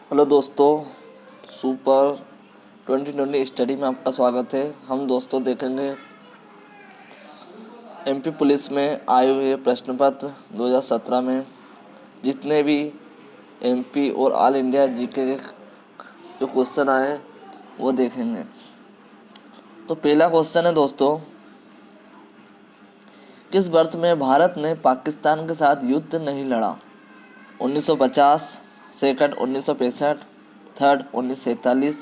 Hello दोस्तों, super 2020 study में आपका स्वागत है। हम दोस्तों देखेंगे एमपी पुलिस में आए हुए प्रश्न पत्र 2017 में जितने भी एमपी और ऑल इंडिया जीके के जो क्वेश्चन आए वो देखेंगे। तो पहला क्वेश्चन है दोस्तों, किस वर्ष में भारत ने पाकिस्तान के साथ युद्ध नहीं लड़ा? 1950, सेकंड 1965, थर्ड 1947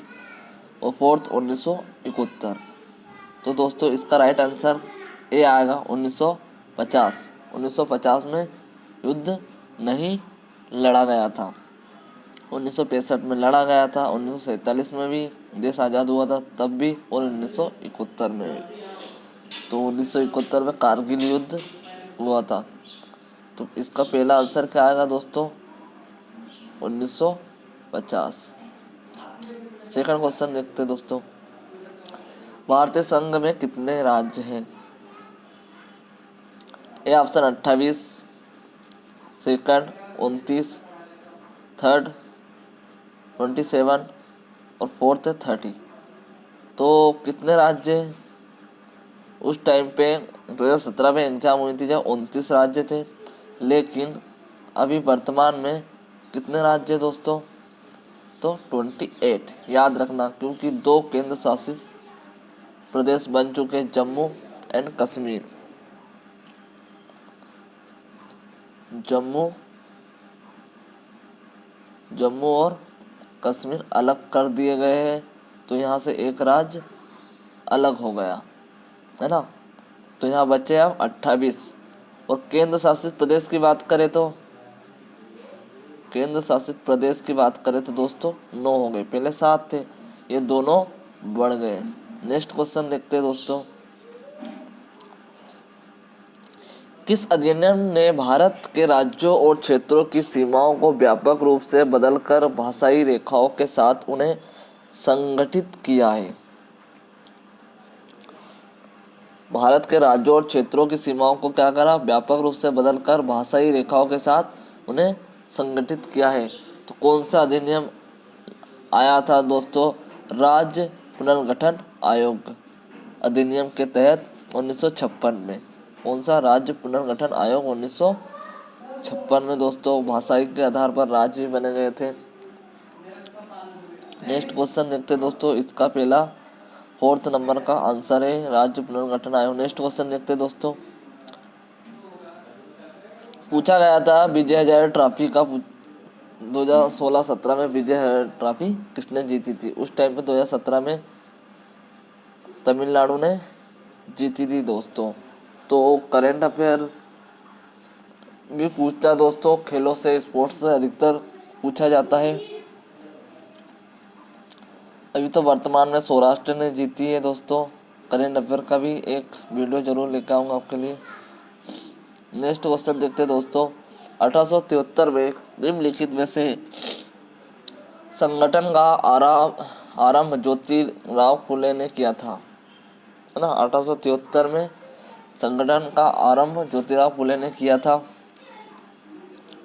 और फोर्थ 1971। तो दोस्तों इसका राइट आंसर ए आएगा 1950। 1950 में युद्ध नहीं लड़ा गया था। 1965 में लड़ा गया था, 1947 में भी देश आज़ाद हुआ था तब भी, और 1971 में भी। तो 1971 में कारगिल युद्ध हुआ था। तो इसका पहला आंसर क्या आएगा दोस्तों? 1950। सेकंड क्वेश्चन देखते हैं दोस्तों, भारतीय संघ में कितने राज्य हैं? ए ऑप्शन 28, सेकंड 29, थर्ड 27 और फोर्थ 30। तो कितने राज्य हैं? उस टाइम पे 2017 में एग्जाम हुई थी जब 29 राज्य थे, लेकिन अभी वर्तमान में कितने राज्य हैं दोस्तों? तो 28 याद रखना, क्योंकि 2 केंद्र शासित प्रदेश बन चुके, जम्मू एंड कश्मीर। जम्मू और कश्मीर अलग कर दिए गए हैं, तो यहाँ से एक राज्य अलग हो गया है ना। तो यहाँ बचे अब 28। और केंद्र शासित प्रदेश की बात करें तो दोस्तों 9 हो गए, पहले 7 थे, ये दोनों बढ़ गए। नेक्स्ट क्वेश्चन देखते हैं दोस्तों, किस अधिनियम ने भारत के राज्यों और क्षेत्रों की सीमाओं को व्यापक रूप से बदलकर भाषाई रेखाओं के साथ उन्हें संगठित किया है? भारत के राज्यों और क्षेत्रों की सीमाओं को क्या करा? व्यापक रूप से बदलकर भाषाई रेखाओं के साथ उन्हें संगठित किया है। तो कौन सा अधिनियम आया था दोस्तों? राज्य पुनर्गठन आयोग अधिनियम के तहत 1956 में। कौन सा? राज्य पुनर्गठन आयोग 1956 में दोस्तों भाषाई के आधार पर राज्य भी बने गए थे। नेक्स्ट क्वेश्चन देखते हैं दोस्तों, इसका पहला 4th नंबर का आंसर है राज्य पुनर्गठन आयोग। नेक्स्ट क्वेश्चन देखते हैं दोस्तों, पूछा गया था विजय हजारे ट्रॉफी का 2016-17 में विजय हजारे ट्रॉफी किसने जीती थी? उस टाइम पे 2017 में तमिलनाडु ने जीती थी दोस्तों। तो करंट अफेयर भी पूछता है दोस्तों, खेलों से, स्पोर्ट्स से अधिकतर पूछा जाता है। अभी तो वर्तमान में सौराष्ट्र ने जीती है दोस्तों। करंट अफेयर का भी एक वीडियो जरूर लेकर आऊँगा आपके लिए। नेक्स्ट क्वेश्चन देखते हैं दोस्तों, 1873 में निम्नलिखित में से संगठन का आरंभ ज्योतिराव फुले ने किया था, है ना। 1873 में संगठन का आरंभ ज्योतिराव फुले ने किया था।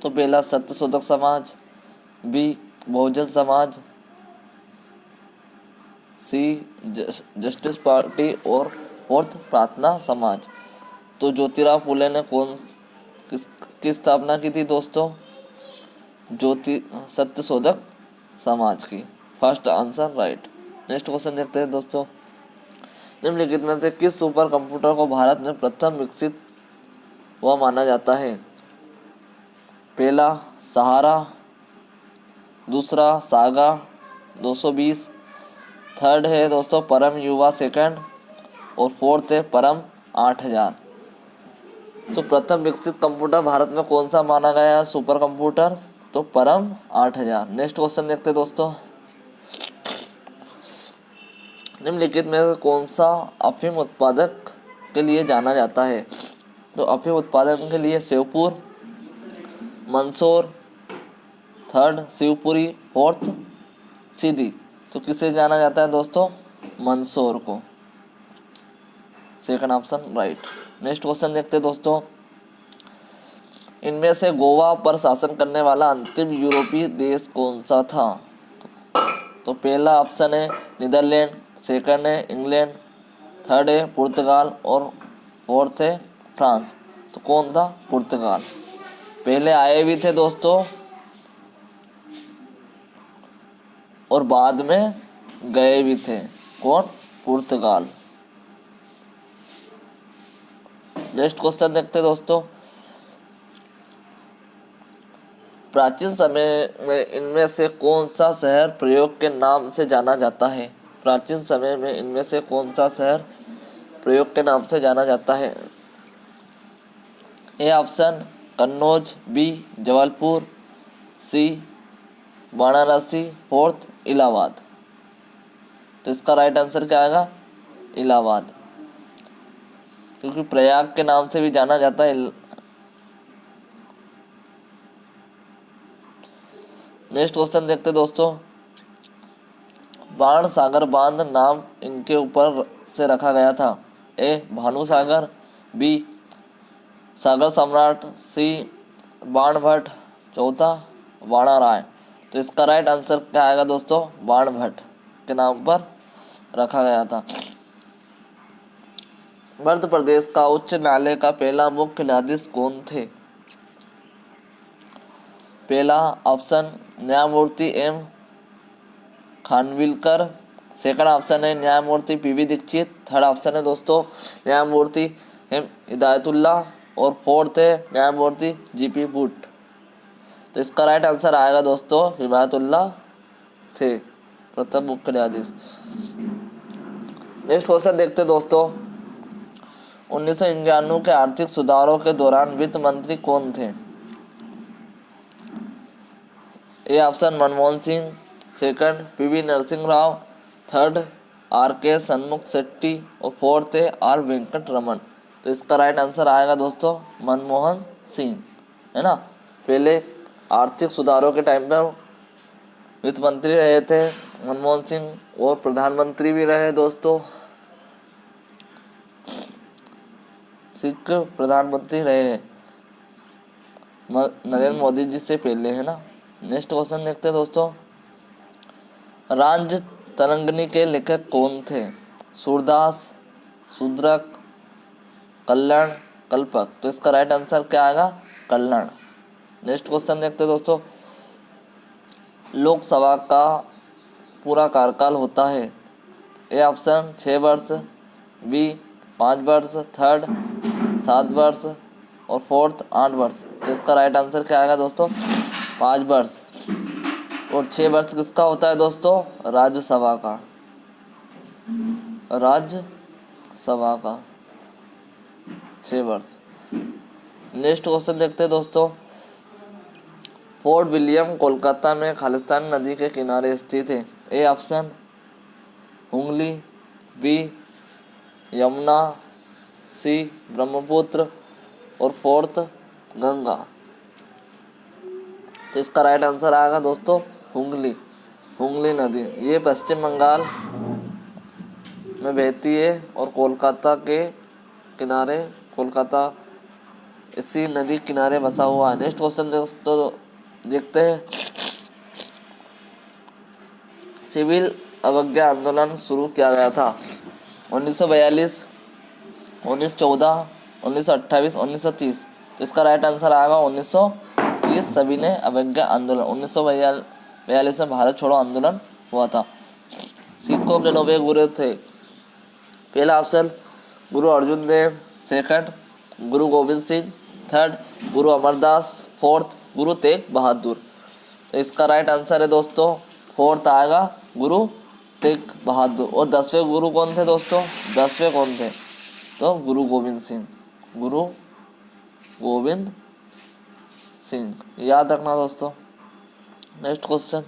तो पहला Satyashodhak Samaj, B Bahujan Samaj, C justice party और फोर्थ प्रार्थना समाज। तो ज्योतिराव फुले ने किस स्थापना की थी दोस्तों? सत्यशोधक समाज की। First answer right. Next question देखते हैं दोस्तों, निम्नलिखित में से किस सुपर कंप्यूटर को भारत में प्रथम विकसित हुआ माना जाता है? पहला सहारा, दूसरा सागा 220, थर्ड है दोस्तों परम युवा सेकंड, और फोर्थ है परम 8000। तो प्रथम विकसित कंप्यूटर भारत में कौन सा माना गया है सुपर कंप्यूटर? तो परम 8000। नेक्स्ट क्वेश्चन देखते हैं दोस्तों, निम्नलिखित में कौन सा अफीम उत्पादक के लिए जाना जाता है? तो अफीम उत्पादन के लिए शिवपुर, मंदसौर, थर्ड शिवपुरी, फोर्थ सीधी। तो किसे जाना जाता है दोस्तों? मंदसौर को। Second option right. Next question देखते हैं दोस्तों, इनमें से गोवा पर शासन करने वाला अंतिम यूरोपीय देश कौन सा था? तो पहला ऑप्शन है नीदरलैंड, सेकंड है इंग्लैंड, थर्ड है पुर्तगाल और फोर्थ है फ्रांस। तो कौन था? पुर्तगाल। पहले आए भी थे दोस्तों और बाद में गए भी थे। कौन? पुर्तगाल। नेक्स्ट क्वेश्चन देखते हैं दोस्तों। प्राचीन समय में इनमें से कौन सा शहर प्रयोग के नाम से जाना जाता है? प्राचीन समय में इनमें से कौन सा शहर प्रयोग के नाम से जाना जाता है? A option Kannauj, B Jabalpur, C Varanasi, fourth Allahabad. तो इसका राइट आंसर क्या आएगा? इलाहाबाद, क्योंकि प्रयाग के नाम से भी जाना जाता है। नेक्स्ट क्वेश्चन देखते दोस्तों। बाण सागर बांध नाम इनके ऊपर से रखा गया था। ए भानु सागर, बी सागर सम्राट, सी बाणभट्ट, चौथा वाणाराय। तो इसका राइट आंसर क्या आएगा दोस्तों? बाणभट्ट के नाम पर रखा गया था। मध्य प्रदेश का उच्च न्यायालय का पहला मुख्य न्यायाधीश कौन थे? पहला ऑप्शन न्यायमूर्ति एम खानविलकर, सेकंड ऑप्शन है न्यायमूर्ति पीवी दीक्षित, थर्ड ऑप्शन है दोस्तों न्यायमूर्ति एम हिदायतुल्ला और फोर्थ है न्यायमूर्ति जीपी बुट। तो इसका राइट आंसर आएगा दोस्तों हिदायतुल्ला थे प्रथम मुख्य न्यायाधीश। नेक्स्ट क्वेश्चन देखते हैं दोस्तों। 1991 के आर्थिक सुधारों के दौरान वित्त मंत्री कौन थे? A option Manmohan Singh, second P V Narasimha Rao, third R K Shanmukh Shetty और फोर्थ है आर वेंकट रमन। तो इसका राइट आंसर आएगा दोस्तों मनमोहन सिंह, है ना। पहले आर्थिक सुधारों के टाइम पर वित्त मंत्री रहे थे मनमोहन सिंह और प्रधानमंत्री भी रहे दोस्तों, सिख प्रधानमंत्री रहे हैं नरेंद्र मोदी जी से पहले, है ना। नेक्स्ट क्वेश्चन देखते हैं दोस्तों। राज तरंगिणी के लेखक कौन थे? सूरदास, शूद्रक, कल्याण, कल्पक। तो इसका राइट आंसर क्या आएगा? कल्याण। नेक्स्ट क्वेश्चन देखते हैं दोस्तों। लोकसभा का पूरा कार्यकाल होता है। ए ऑप्शन 6 वर्ष, बी 5 वर्ष, थर्ड 7 वर्ष और फोर्थ 8 वर्ष। तो इसका राइट आंसर क्या आएगा दोस्तों? 5 वर्ष। और 6 वर्ष किसका होता है दोस्तों? राज्यसभा का, राज्यसभा का 6 वर्ष। नेक्स्ट क्वेश्चन देखते हैं दोस्तों। फोर्ट विलियम कोलकाता में खालिस्तान नदी के किनारे स्थित है। A option Hooghly, B Yamuna, C Brahmaputra और फोर्थ गंगा। तो इसका राइट आंसर आएगा दोस्तों हुगली, हुगली नदी। ये पश्चिम बंगाल में बहती है और कोलकाता के किनारे, कोलकाता इसी नदी किनारे बसा हुआ है। नेक्स्ट क्वेश्चन दोस्तों देखते हैं। सिविल अवज्ञा आंदोलन शुरू किया गया था। 1942, 1914, 1928, 1930। तो इसका राइट आंसर आएगा 1930। सभी ने अवज्ञा आंदोलन 1942 में भारत छोड़ो आंदोलन हुआ था। सिखों के 9 गुरु थे। पहला ऑप्शन गुरु अर्जुन देव, सेकंड गुरु गोविंद सिंह, थर्ड गुरु अमरदास, फोर्थ गुरु तेग बहादुर। तो इसका राइट आंसर है दोस्तों फोर्थ आएगा गुरु तेग बहादुर। और 10वें गुरु कौन थे दोस्तों? 10वें कौन थे? तो गुरु गोविंद सिंह, गुरु गोविंद सिंह, याद रखना दोस्तों। Next question.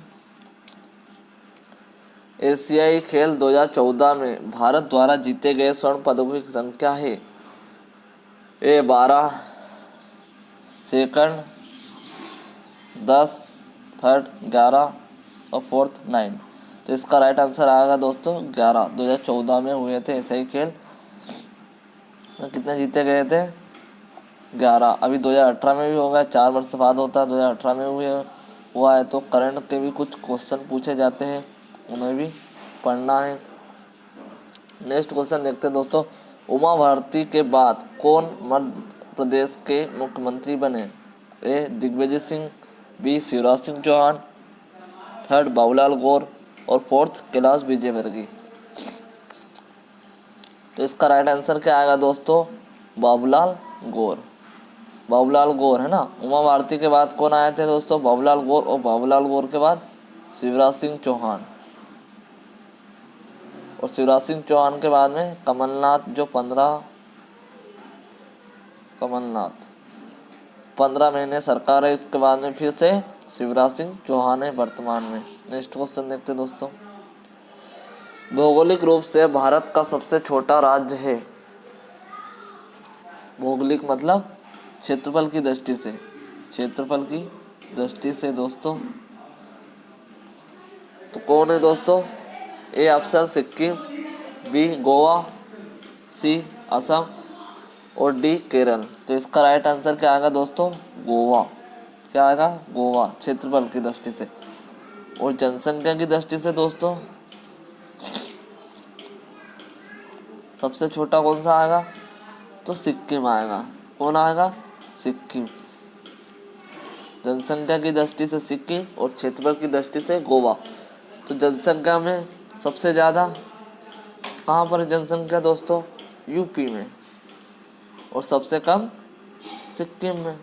एशियाई खेल 2014 में भारत द्वारा जीते गए स्वर्ण पदकों की संख्या है। ए 12, सेकंड 10, थर्ड 11 और फोर्थ 9। तो इसका राइट आंसर आएगा दोस्तों 11। 2014 में हुए थे ऐसे ही खेल। कितने जीते गए थे? 11। अभी 2018 में भी होगा, 4 वर्ष बाद होता है। 2018 में हुआ है। तो करंट के भी कुछ क्वेश्चन पूछे जाते हैं उन्हें भी पढ़ना है। नेक्स्ट क्वेश्चन देखते हैं दोस्तों, उमा भारती के बाद कौन मध्य प्रदेश के मुख्यमंत्री बने? ए दिग्विजय सिंह, बी शिवराज सिंह चौहान, थर्ड बाबूलाल गौर और फोर्थ कैलाश विजयवर्गीय। तो इसका राइट आंसर क्या आएगा दोस्तों? बाबूलाल गौर। बाबूलाल गौर है ना। उमा भारती के बाद कौन आए थे दोस्तों? बाबूलाल गौर, और बाबूलाल गौर के बाद शिवराज सिंह चौहान, और शिवराज सिंह चौहान के बाद में कमलनाथ, जो 15 महीने सरकार है, इसके बाद में फिर से शिवराज सिंह चौहान है वर्तमान में। नेक्स्ट क्वेश्चन देखते हैं दोस्तों, भौगोलिक रूप से भारत का सबसे छोटा राज्य है? भौगोलिक मतलब क्षेत्रफल की दृष्टि से, क्षेत्रफल की दृष्टि से दोस्तों तो कौन है दोस्तों? A option Sikkim, B Goa, C Assam और डी केरल। तो इसका राइट आंसर क्या आएगा दोस्तों? गोवा। क्या आएगा? गोवा, क्षेत्रफल की दृष्टि से। और जनसंख्या की दृष्टि से दोस्तों सबसे छोटा कौन सा आएगा? तो सिक्किम आएगा। कौन आएगा? सिक्किम। जनसंख्या की दृष्टि से सिक्किम और क्षेत्रफल की दृष्टि से गोवा। तो जनसंख्या में सबसे ज़्यादा कहाँ पर है जनसंख्या दोस्तों? यूपी में। और सबसे कम सिक्किम में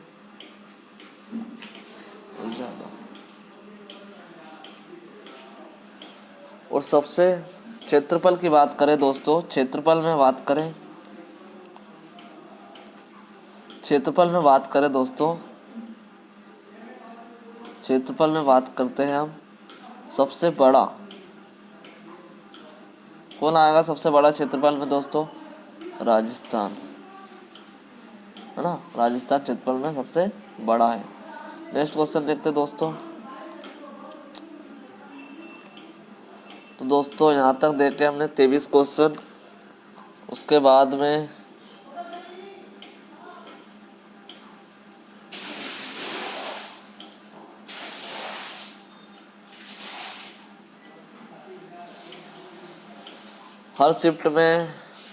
ज़्यादा। और सबसे क्षेत्रफल की बात करें दोस्तों, क्षेत्रफल में बात दोस्तों, क्षेत्रफल में बात करते हैं हम। सबसे बड़ा कौन आएगा? सबसे बड़ा क्षेत्रफल में दोस्तों राजस्थान है ना। राजस्थान क्षेत्रफल में सबसे बड़ा है। नेक्स्ट क्वेश्चन देखते हैं दोस्तों। तो दोस्तों यहाँ तक देखे हमने 23 क्वेश्चन। उसके बाद में हर शिफ्ट में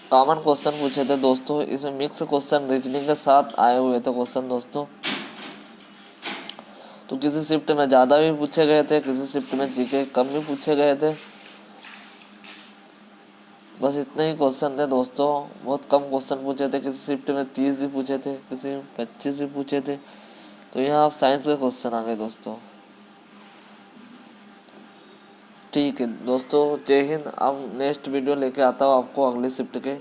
कॉमन क्वेश्चन पूछे थे दोस्तों। इसमें मिक्स क्वेश्चन रीजनिंग के साथ आए हुए थे क्वेश्चन दोस्तों। तो किसी शिफ्ट में ज़्यादा भी पूछे गए थे, किसी शिफ्ट में जीके कम भी पूछे गए थे। बस इतने ही क्वेश्चन थे दोस्तों। बहुत कम क्वेश्चन पूछे थे। किसी शिफ्ट में 30 भी पूछे थे, किसी में 25 भी पूछे थे। तो यहाँ आप साइंस के क्वेश्चन आ गए दोस्तों। ठीक है दोस्तों, जय हिंद। अब नेक्स्ट वीडियो लेके आता हूँ आपको अगले शिफ्ट के।